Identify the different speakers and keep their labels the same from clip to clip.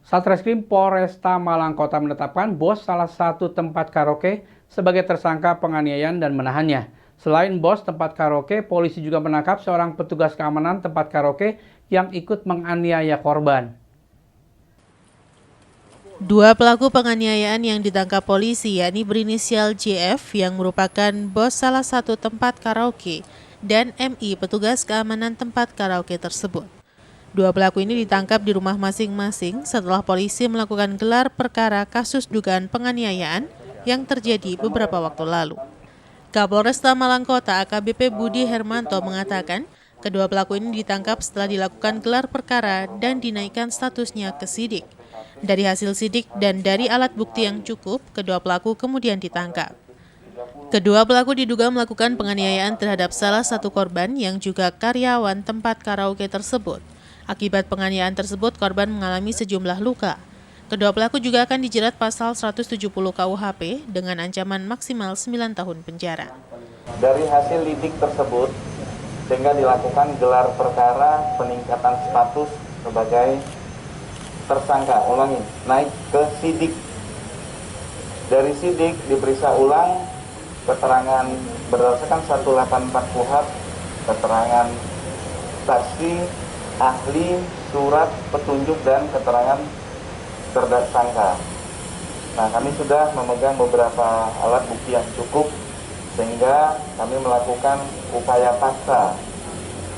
Speaker 1: Satreskrim Polresta Malang Kota menetapkan bos salah satu tempat karaoke sebagai tersangka penganiayaan dan menahannya. Selain bos tempat karaoke, polisi juga menangkap seorang petugas keamanan tempat karaoke yang ikut menganiaya korban.
Speaker 2: Dua pelaku penganiayaan yang ditangkap polisi yakni berinisial JF yang merupakan bos salah satu tempat karaoke dan MI petugas keamanan tempat karaoke tersebut. Dua pelaku ini ditangkap di rumah masing-masing setelah polisi melakukan gelar perkara kasus dugaan penganiayaan yang terjadi beberapa waktu lalu. Kapolresta Malang Kota AKBP Budi Hermanto mengatakan kedua pelaku ini ditangkap setelah dilakukan gelar perkara dan dinaikkan statusnya ke sidik. Dari hasil sidik dan dari alat bukti yang cukup, kedua pelaku kemudian ditangkap. Kedua pelaku diduga melakukan penganiayaan terhadap salah satu korban yang juga karyawan tempat karaoke tersebut. Akibat penganiayaan tersebut, korban mengalami sejumlah luka. Kedua pelaku juga akan dijerat pasal 170 KUHP dengan ancaman maksimal 9 tahun penjara.
Speaker 3: Dari hasil lidik tersebut, sehingga dilakukan gelar perkara peningkatan status sebagai tersangka, naik ke sidik. Dari sidik diperiksa ulang keterangan berdasarkan 184 KUHP, keterangan saksi, ahli, surat petunjuk dan keterangan tersangka. Nah, kami sudah memegang beberapa alat bukti yang cukup sehingga kami melakukan upaya paksa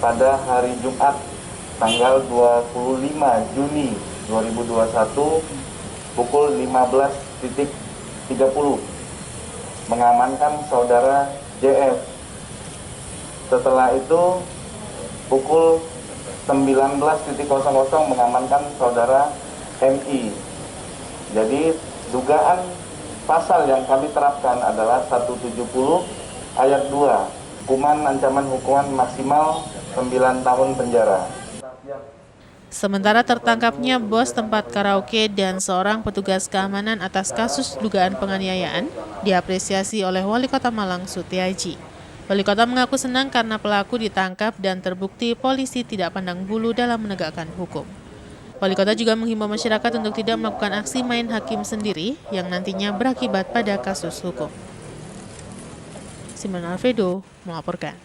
Speaker 3: pada hari Jumat tanggal 25 Juni 2021 pukul 15.30 mengamankan saudara JF. Setelah itu pukul 19.00 mengamankan saudara MI. Jadi dugaan pasal yang kami terapkan adalah 170 ayat 2, ancaman hukuman maksimal 9 tahun penjara.
Speaker 2: Sementara tertangkapnya bos tempat karaoke dan seorang petugas keamanan atas kasus dugaan penganiayaan diapresiasi oleh Wali Kota Malang Sutiaji. Wali Kota mengaku senang karena pelaku ditangkap dan terbukti polisi tidak pandang bulu dalam menegakkan hukum. Wali Kota juga menghimbau masyarakat untuk tidak melakukan aksi main hakim sendiri yang nantinya berakibat pada kasus hukum. Simon Alfredo melaporkan.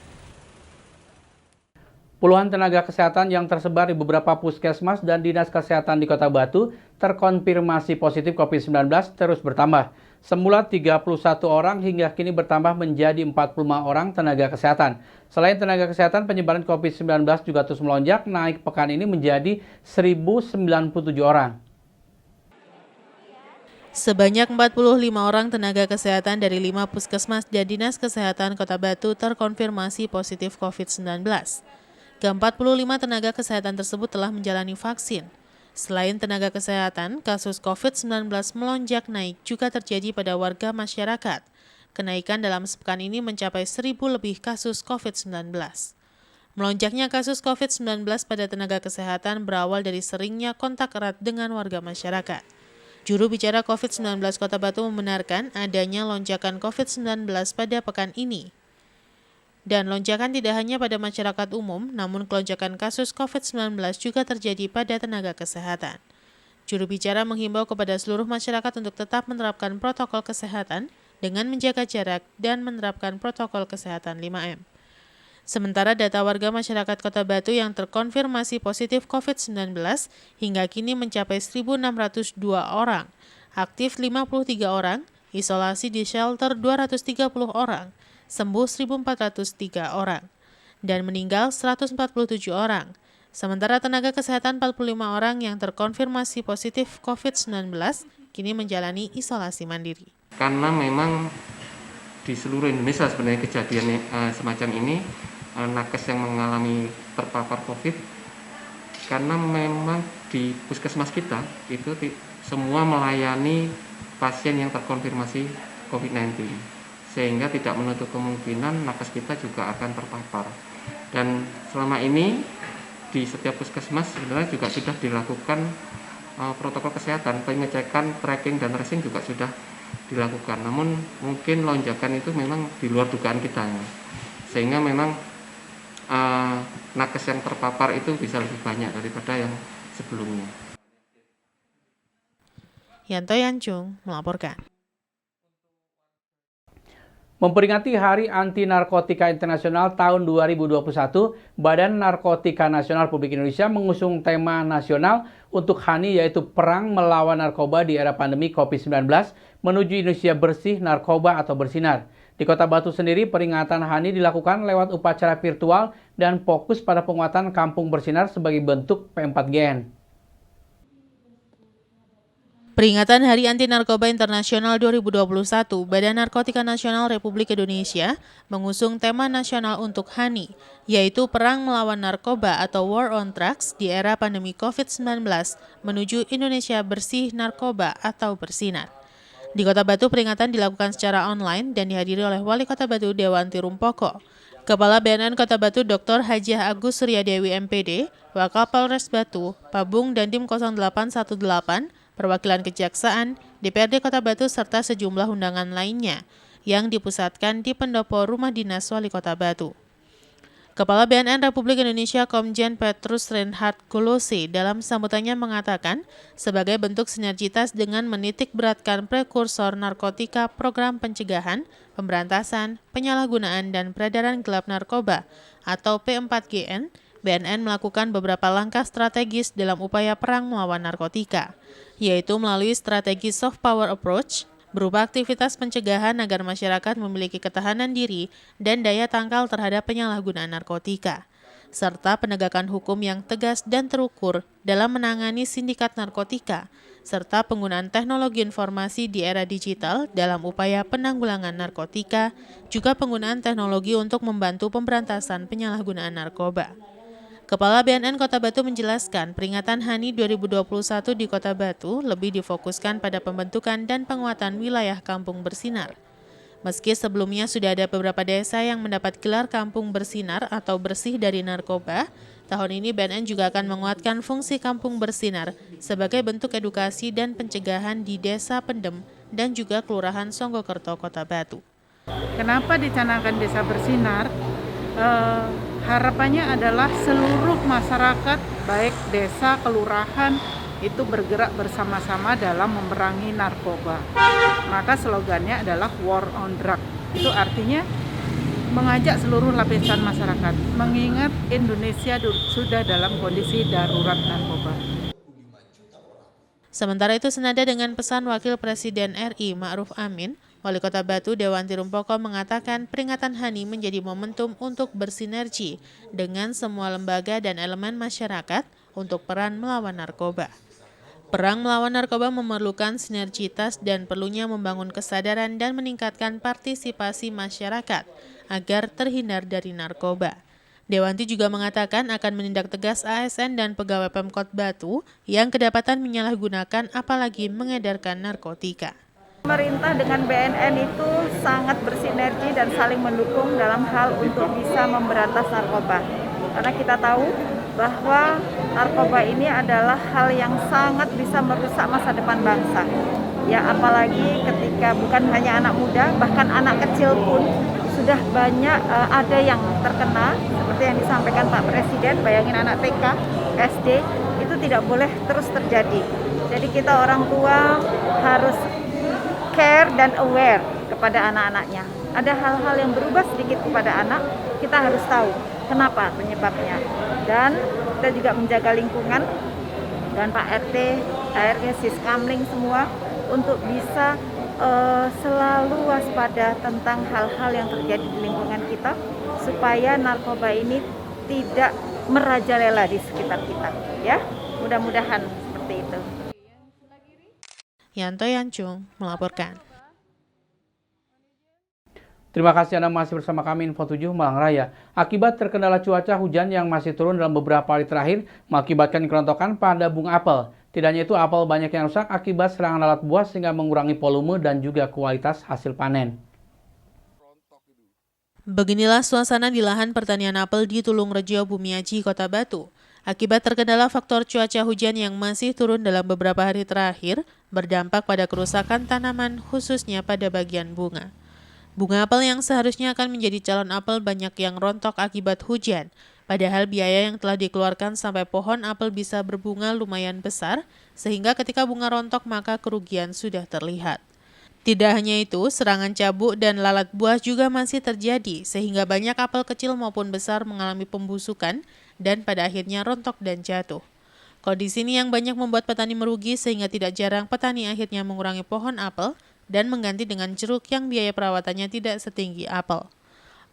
Speaker 1: Puluhan tenaga kesehatan yang tersebar di beberapa puskesmas dan dinas kesehatan di Kota Batu terkonfirmasi positif COVID-19 terus bertambah. Semula 31 orang hingga kini bertambah menjadi 45 orang tenaga kesehatan. Selain tenaga kesehatan, penyebaran COVID-19 juga terus melonjak, naik pekan ini menjadi 1.097 orang.
Speaker 2: Sebanyak 45 orang tenaga kesehatan dari 5 puskesmas dan dinas kesehatan Kota Batu terkonfirmasi positif COVID-19. Ke-45 tenaga kesehatan tersebut telah menjalani vaksin. Selain tenaga kesehatan, kasus COVID-19 melonjak naik juga terjadi pada warga masyarakat. Kenaikan dalam sepekan ini mencapai 1.000 lebih kasus COVID-19. Melonjaknya kasus COVID-19 pada tenaga kesehatan berawal dari seringnya kontak erat dengan warga masyarakat. Juru bicara COVID-19 Kota Batu membenarkan adanya lonjakan COVID-19 pada pekan ini. Dan lonjakan tidak hanya pada masyarakat umum, namun kelonjakan kasus COVID-19 juga terjadi pada tenaga kesehatan. Juru bicara menghimbau kepada seluruh masyarakat untuk tetap menerapkan protokol kesehatan dengan menjaga jarak dan menerapkan protokol kesehatan 5M. Sementara data warga masyarakat Kota Batu yang terkonfirmasi positif COVID-19 hingga kini mencapai 1.602 orang, aktif 53 orang, isolasi di shelter 230 orang, sembuh 1.403 orang, dan meninggal 147 orang. Sementara tenaga kesehatan 45 orang yang terkonfirmasi positif COVID-19 kini menjalani isolasi mandiri.
Speaker 4: Karena memang di seluruh Indonesia sebenarnya kejadian semacam ini, nakes yang mengalami terpapar COVID, karena memang di puskesmas kita itu semua melayani pasien yang terkonfirmasi COVID-19. Sehingga tidak menutup kemungkinan nakes kita juga akan terpapar. Dan selama ini di setiap puskesmas sebenarnya juga sudah dilakukan protokol kesehatan, pengecekan, tracking dan tracing juga sudah dilakukan. Namun mungkin lonjakan itu memang di luar dugaan kita, sehingga memang nakes yang terpapar itu bisa lebih banyak daripada yang sebelumnya.
Speaker 2: Yanto Yancung melaporkan.
Speaker 1: Memperingati Hari Anti Narkotika Internasional tahun 2021, Badan Narkotika Nasional Republik Indonesia mengusung tema nasional untuk HANI, yaitu Perang Melawan Narkoba di Era Pandemi COVID-19 menuju Indonesia Bersih Narkoba atau Bersinar. Di Kota Batu sendiri, peringatan HANI dilakukan lewat upacara virtual dan fokus pada penguatan Kampung Bersinar sebagai bentuk P4GN.
Speaker 2: Peringatan Hari Anti Narkoba Internasional 2021, Badan Narkotika Nasional Republik Indonesia mengusung tema nasional untuk HANI, yaitu Perang Melawan Narkoba atau War on Drugs di era pandemi COVID-19 menuju Indonesia Bersih Narkoba atau Bersinar. Di Kota Batu, peringatan dilakukan secara online dan dihadiri oleh Wali Kota Batu Dewanti Rumpoko, Kepala BNN Kota Batu Dr. Hajiah Agus Suryadewi MPD, Wakapolres Batu, Pabung Dandim 0818, perwakilan Kejaksaan, DPRD Kota Batu, serta sejumlah undangan lainnya yang dipusatkan di pendopo Rumah Dinas Wali Kota Batu. Kepala BNN Republik Indonesia Komjen Petrus Reinhard Golose dalam sambutannya mengatakan, sebagai bentuk sinergitas dengan menitik beratkan prekursor narkotika, program pencegahan, pemberantasan, penyalahgunaan, dan peredaran gelap narkoba atau P4GN, BNN melakukan beberapa langkah strategis dalam upaya perang melawan narkotika, yaitu melalui strategi soft power approach, berupa aktivitas pencegahan agar masyarakat memiliki ketahanan diri dan daya tangkal terhadap penyalahgunaan narkotika, serta penegakan hukum yang tegas dan terukur dalam menangani sindikat narkotika, serta penggunaan teknologi informasi di era digital dalam upaya penanggulangan narkotika, juga penggunaan teknologi untuk membantu pemberantasan penyalahgunaan narkoba. Kepala BNN Kota Batu menjelaskan peringatan HANI 2021 di Kota Batu lebih difokuskan pada pembentukan dan penguatan wilayah Kampung Bersinar. Meski sebelumnya sudah ada beberapa desa yang mendapat gelar Kampung Bersinar atau bersih dari narkoba, tahun ini BNN juga akan menguatkan fungsi Kampung Bersinar sebagai bentuk edukasi dan pencegahan di Desa Pendem dan juga Kelurahan Songgokerto, Kota Batu.
Speaker 5: Kenapa dicanangkan Desa Bersinar? Harapannya adalah seluruh masyarakat, baik desa, kelurahan, itu bergerak bersama-sama dalam memerangi narkoba. Maka slogannya adalah War on Drug. Itu artinya mengajak seluruh lapisan masyarakat, mengingat Indonesia sudah dalam kondisi darurat narkoba.
Speaker 2: Sementara itu, senada dengan pesan Wakil Presiden RI Ma'ruf Amin, Wali Kota Batu Dewanti Rumpoko mengatakan peringatan HANI menjadi momentum untuk bersinergi dengan semua lembaga dan elemen masyarakat untuk peran melawan narkoba. Perang melawan narkoba memerlukan sinergitas dan perlunya membangun kesadaran dan meningkatkan partisipasi masyarakat agar terhindar dari narkoba. Dewanti juga mengatakan akan menindak tegas ASN dan pegawai Pemkot Batu yang kedapatan menyalahgunakan apalagi mengedarkan narkotika.
Speaker 6: Pemerintah dengan BNN itu sangat bersinergi dan saling mendukung dalam hal untuk bisa memberantas narkoba. Karena kita tahu bahwa narkoba ini adalah hal yang sangat bisa merusak masa depan bangsa. Ya, apalagi ketika bukan hanya anak muda, bahkan anak kecil pun sudah banyak ada yang terkena. Seperti yang disampaikan Pak Presiden, bayangin anak TK, SD, itu tidak boleh terus terjadi. Jadi kita orang tua harus care dan aware kepada anak-anaknya. Ada hal-hal yang berubah sedikit kepada anak, kita harus tahu kenapa penyebabnya. Dan kita juga menjaga lingkungan dan Pak RT, ART, Siskamling semua untuk bisa selalu waspada tentang hal-hal yang terjadi di lingkungan kita supaya narkoba ini tidak merajalela di sekitar kita. Ya, mudah-mudahan seperti itu.
Speaker 2: Yanto Yancung melaporkan.
Speaker 1: Terima kasih Anda masih bersama kami Info 7 Malang Raya. Akibat terkendala cuaca, hujan yang masih turun dalam beberapa hari terakhir mengakibatkan kerontokan pada bunga apel. Tidak hanya itu, apel banyak yang rusak akibat serangan lalat buah sehingga mengurangi volume dan juga kualitas hasil panen.
Speaker 2: Beginilah suasana di lahan pertanian apel di Tulungrejo, Bumiaji, Kota Batu. Akibat terkendala faktor cuaca hujan yang masih turun dalam beberapa hari terakhir, berdampak pada kerusakan tanaman khususnya pada bagian bunga. Bunga apel yang seharusnya akan menjadi calon apel banyak yang rontok akibat hujan. Padahal biaya yang telah dikeluarkan sampai pohon apel bisa berbunga lumayan besar, sehingga ketika bunga rontok maka kerugian sudah terlihat. Tidak hanya itu, serangan cabuk dan lalat buah juga masih terjadi, sehingga banyak apel kecil maupun besar mengalami pembusukan dan pada akhirnya rontok dan jatuh. Kondisi ini yang banyak membuat petani merugi, sehingga tidak jarang petani akhirnya mengurangi pohon apel dan mengganti dengan jeruk yang biaya perawatannya tidak setinggi apel.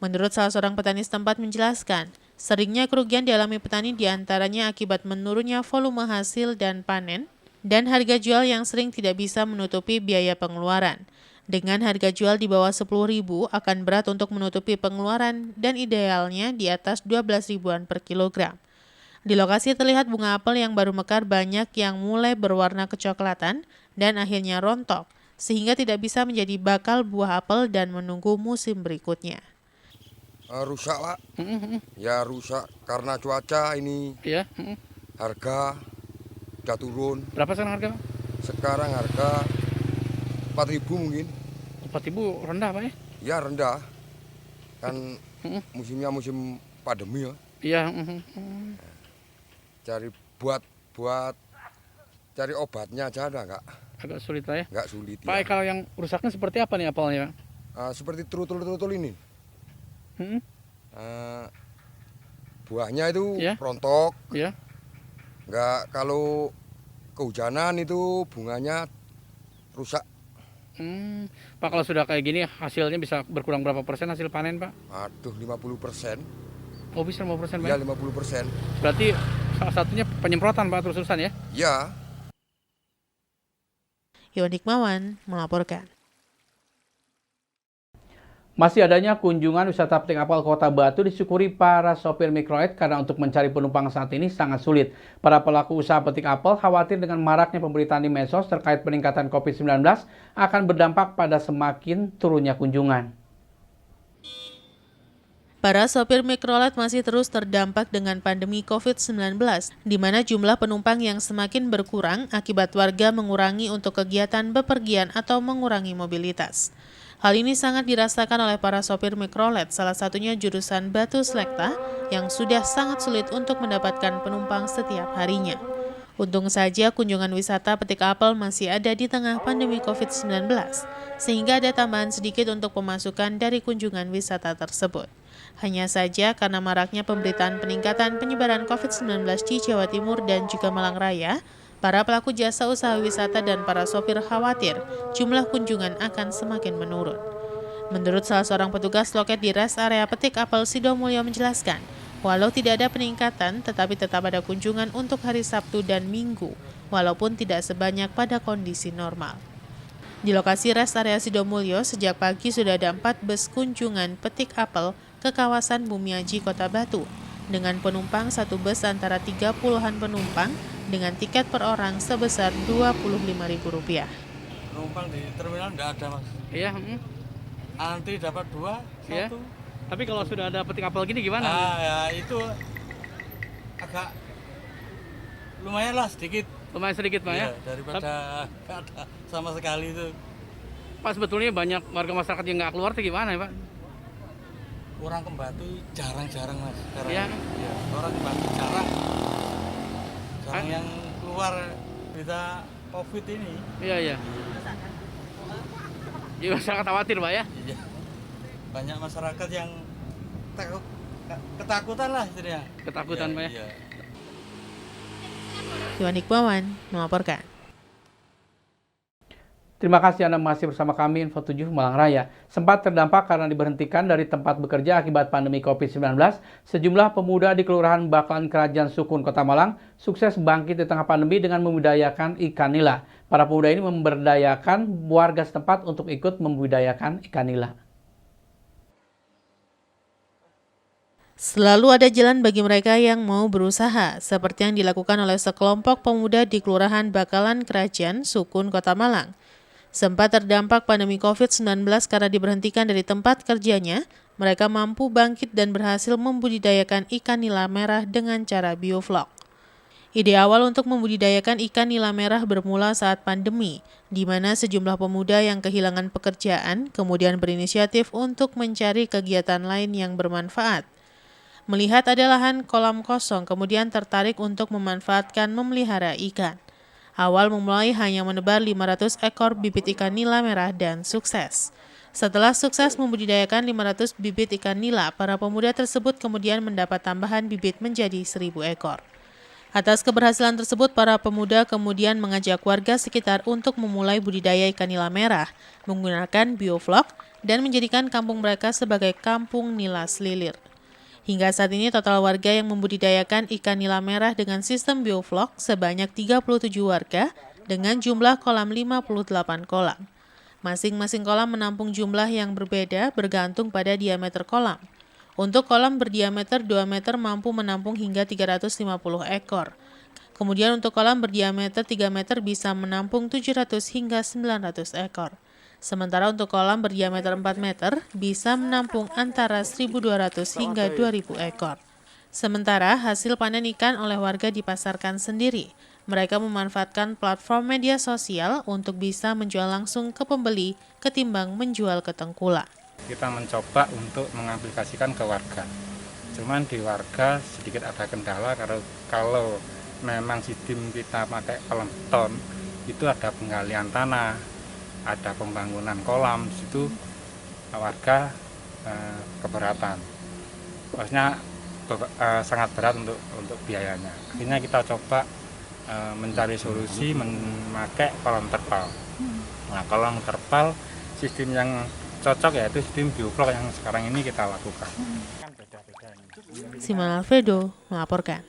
Speaker 2: Menurut salah seorang petani setempat menjelaskan, seringnya kerugian dialami petani diantaranya akibat menurunnya volume hasil dan panen, dan harga jual yang sering tidak bisa menutupi biaya pengeluaran. Dengan harga jual di bawah 10.000 akan berat untuk menutupi pengeluaran dan idealnya di atas 12 ribuan per kilogram. Di lokasi terlihat bunga apel yang baru mekar banyak yang mulai berwarna kecoklatan dan akhirnya rontok, sehingga tidak bisa menjadi bakal buah apel dan menunggu musim berikutnya.
Speaker 7: Rusak, Pak. Ya rusak karena cuaca ini.
Speaker 1: Iya.
Speaker 7: Harga udah turun.
Speaker 1: Berapa sekarang harga?
Speaker 7: Sekarang harga 4.000 mungkin.
Speaker 1: 4.000 rendah Pak ya?
Speaker 7: Ya rendah. Kan musimnya musim pandemi ya.
Speaker 1: Iya.
Speaker 7: Cari buat cari obatnya aja ada enggak?
Speaker 1: Agak sulit lah ya.
Speaker 7: Enggak sulit.
Speaker 1: Pak,
Speaker 7: Ya.
Speaker 1: kalau yang rusaknya seperti apa nih apelnya?
Speaker 7: Seperti trutul-trutul ini. Buahnya itu
Speaker 1: Ya.
Speaker 7: rontok.
Speaker 1: Iya.
Speaker 7: Enggak, kalau kehujanan itu bunganya rusak.
Speaker 1: Pak, kalau sudah kayak gini hasilnya bisa berkurang berapa persen hasil panen Pak?
Speaker 7: Aduh, 50%.
Speaker 1: Oh bisa 50% Pak?
Speaker 7: Ya 50%.
Speaker 1: Berarti salah satunya penyemprotan Pak terus-terusan ya?
Speaker 7: Ya.
Speaker 2: Iwan Hikmawan melaporkan.
Speaker 1: Masih adanya kunjungan wisata petik apel Kota Batu disyukuri para sopir mikrolet karena untuk mencari penumpang saat ini sangat sulit. Para pelaku usaha petik apel khawatir dengan maraknya pemberitaan di medsos terkait peningkatan COVID-19 akan berdampak pada semakin turunnya kunjungan.
Speaker 2: Para sopir mikrolet masih terus terdampak dengan pandemi COVID-19, di mana jumlah penumpang yang semakin berkurang akibat warga mengurangi untuk kegiatan bepergian atau mengurangi mobilitas. Hal ini sangat dirasakan oleh para sopir mikrolet, salah satunya jurusan Batu Selekta, yang sudah sangat sulit untuk mendapatkan penumpang setiap harinya. Untung saja kunjungan wisata petik apel masih ada di tengah pandemi COVID-19, sehingga ada tambahan sedikit untuk pemasukan dari kunjungan wisata tersebut. Hanya saja karena maraknya pemberitaan peningkatan penyebaran COVID-19 di Jawa Timur dan juga Malang Raya, para pelaku jasa usaha wisata dan para sopir khawatir jumlah kunjungan akan semakin menurun. Menurut salah seorang petugas loket di rest area petik apel Sidomulyo menjelaskan, walau tidak ada peningkatan, tetapi tetap ada kunjungan untuk hari Sabtu dan Minggu, walaupun tidak sebanyak pada kondisi normal. Di lokasi rest area Sidomulyo, sejak pagi sudah ada 4 bus kunjungan petik apel ke kawasan Bumiaji, Kota Batu, dengan penumpang satu bus antara 30-an penumpang dengan tiket per orang sebesar Rp25.000.
Speaker 8: Penumpang di terminal enggak ada, Mas.
Speaker 1: Iya.
Speaker 8: Antri dapat 2, 1.
Speaker 1: Iya. Tapi kalau sudah ada petik apel gini gimana?
Speaker 8: Ya itu agak lumayan lah sedikit.
Speaker 1: Lumayan sedikit Pak ya?
Speaker 8: Daripada enggak ada sama sekali itu.
Speaker 1: Pak, sebetulnya banyak warga masyarakat yang nggak keluar tuh gimana ya Pak?
Speaker 8: Orang ke Batu jarang-jarang, Mas.
Speaker 1: Iya.
Speaker 8: Ya, orang ke Batu jarang yang keluar berita COVID ini.
Speaker 1: Iya. Jadi masyarakat khawatir Pak ya?
Speaker 8: Iya. Banyak masyarakat yang ketakutan lah istilahnya.
Speaker 1: Ketakutan Pak ya?
Speaker 8: Iya.
Speaker 2: Iwan Hikmawan melaporkan.
Speaker 1: Terima kasih Anda masih bersama kami Info 7 Malang Raya. Sempat terdampak karena diberhentikan dari tempat bekerja akibat pandemi COVID-19, sejumlah pemuda di Kelurahan Bakalan Kerajaan Sukun Kota Malang sukses bangkit di tengah pandemi dengan membudidayakan ikan nila. Para pemuda ini memberdayakan warga setempat untuk ikut membudidayakan ikan nila.
Speaker 2: Selalu ada jalan bagi mereka yang mau berusaha, seperti yang dilakukan oleh sekelompok pemuda di Kelurahan Bakalan Kerajaan Sukun Kota Malang. Sempat terdampak pandemi COVID-19 karena diberhentikan dari tempat kerjanya, mereka mampu bangkit dan berhasil membudidayakan ikan nila merah dengan cara bioflok. Ide awal untuk membudidayakan ikan nila merah bermula saat pandemi, di mana sejumlah pemuda yang kehilangan pekerjaan kemudian berinisiatif untuk mencari kegiatan lain yang bermanfaat. Melihat ada lahan kolam kosong, kemudian tertarik untuk memanfaatkan memelihara ikan. Awal memulai hanya menebar 500 ekor bibit ikan nila merah dan sukses. Setelah sukses membudidayakan 500 bibit ikan nila, para pemuda tersebut kemudian mendapat tambahan bibit menjadi 1.000 ekor. Atas keberhasilan tersebut, para pemuda kemudian mengajak warga sekitar untuk memulai budidaya ikan nila merah menggunakan bioflok dan menjadikan kampung mereka sebagai kampung nila selilir. Hingga saat ini total warga yang membudidayakan ikan nila merah dengan sistem bioflok sebanyak 37 warga dengan jumlah kolam 58 kolam. Masing-masing kolam menampung jumlah yang berbeda bergantung pada diameter kolam. Untuk kolam berdiameter 2 meter mampu menampung hingga 350 ekor. Kemudian untuk kolam berdiameter 3 meter bisa menampung 700 hingga 900 ekor. Sementara untuk kolam berdiameter 4 meter bisa menampung antara 1.200 hingga 2.000 ekor. Sementara hasil panen ikan oleh warga dipasarkan sendiri. Mereka memanfaatkan platform media sosial untuk bisa menjual langsung ke pembeli ketimbang menjual ke tengkulak.
Speaker 9: Kita mencoba untuk mengaplikasikan ke warga. Cuman di warga sedikit ada kendala karena kalau memang sistem kita pakai kolam beton, itu ada penggalian tanah, ada pembangunan kolam, situ warga keberatan. Maksudnya sangat berat untuk biayanya. Akhirnya kita coba mencari solusi memakai kolam terpal. Nah, kolam terpal sistem yang cocok yaitu sistem bioflok yang sekarang ini kita lakukan.
Speaker 2: Simon Alfredo melaporkan.